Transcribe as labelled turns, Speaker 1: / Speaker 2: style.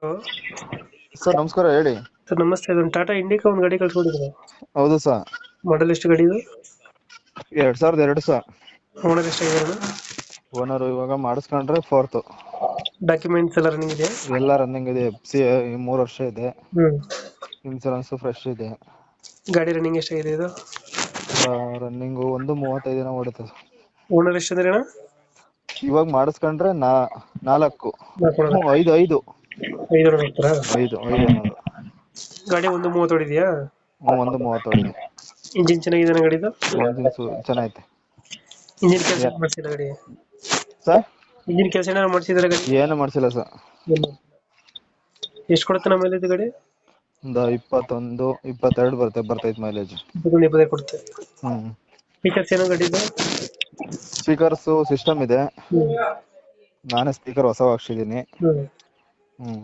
Speaker 1: Hello
Speaker 2: sir ನಮಸ್ಕಾರ ಹೇಳಿ.
Speaker 1: Sir ನಮಸ್ತೆ, ಅದೊಂದು ಟಾಟಾ ಇಂಡಿಕಾ ಒಂದು ಗಾಡಿ ಕಳ್ಸ್ಕೊಡಿದ್ರು.
Speaker 2: ಹೌದು ಸರ್.
Speaker 1: ಮಾಡಲ್ ಎಷ್ಟು ಗಾಡಿ ಇದು?
Speaker 2: 2002 ಸರ್.
Speaker 1: ಓನರ್ ಎಷ್ಟಾಗಿದ್ದಾರೆ?
Speaker 2: ಓನರ್ ಇವಾಗ ಮಾಡಿಸ್ಕೊಂಡ್ರೆ ಫೋರ್ತ್.
Speaker 1: ಡಾಕ್ಯುಮೆಂಟ್ಸ್ ಎಲ್ಲ ರನ್ನಿಂಗ್ ಇದೆ?
Speaker 2: ಎಲ್ಲ ರನ್ನಿಂಗ್ ಇದೆ. FC 3 ವರ್ಷ ಇದೆ.
Speaker 1: ಹ್ಮ್.
Speaker 2: ಇನ್ಸೂರೆನ್ಸ್ ಫ್ರೆಶ್ ಇದೆ.
Speaker 1: ಗಾಡಿ ರನ್ನಿಂಗ್ ಎಷ್ಟಾಗಿದೆ ಇದು?
Speaker 2: ರನ್ನಿಂಗ್ 1:35 ದಿನ ಓಡುತ್ತೆ ಸರ್.
Speaker 1: ಓನರ್ ಎಷ್ಟು ಅಂದ್ರೆ ಅಣ್ಣ?
Speaker 2: ಇವಾಗ ಮಾಡಿಸ್ಕೊಂಡ್ರೆ 4.
Speaker 1: ನಾಲ್ಕು.
Speaker 2: 5 5
Speaker 1: ಐದು ಹೋಗ್ತಾರಾ?
Speaker 2: 5 ಓನರ್.
Speaker 1: ಗಾಡಿ 1:30 ಹೊಡಿದ್ಯಾ?
Speaker 2: 1:30 ಓಡಿದೆ.
Speaker 1: ಇಂಜಿನ್ ಚೆನ್ನಾಗಿದೆ ಗಾಡಿದು?
Speaker 2: ಇಂಜಿನ್ ಚೆನ್ನಾಗೈತೆ.
Speaker 1: ಇಂಜಿನ್ ಕೆಲಸ ಮಾಡಿಸಿದ ಗಾಡಿ?
Speaker 2: ಸರ್
Speaker 1: ಇಂಜಿನ್ ಕೆಲಸ ಏನಾದ್ರು ಮಾಡಿಸಿದಾರೆ ಗಾಡಿ?
Speaker 2: ಏನು ಮಾಡಿಸಿಲ್ಲ ಸರ್.
Speaker 1: ಎಷ್ಟು ಕೊಡುತ್ತೆ ನಮ್ಮ ಮೈಲೇಜ್ ಗಾಡಿ?
Speaker 2: ಒಂದು 21 22 ಬರ್ತೈತೆ ಮೈಲೇಜ್.
Speaker 1: 25 ಕೊಡುತ್ತೆ.
Speaker 2: ಹ್ಮ್.
Speaker 1: ಫೀಚರ್ಸ್ ಏನೋ ಗಾಡಿ ಇದೆ?
Speaker 2: ಸ್ಪೀಕರ್ಸ್ ಸಿಸ್ಟಮ್ ಇದೆ.
Speaker 1: ಹ್ಮ್.
Speaker 2: ನಾನೇ ಸ್ಪೀಕರ್ ಹೊಸ ಹಾಕ್ಸಿದೀನಿ.
Speaker 1: ಹ್ಮ್.
Speaker 2: ಹ್ಮ್.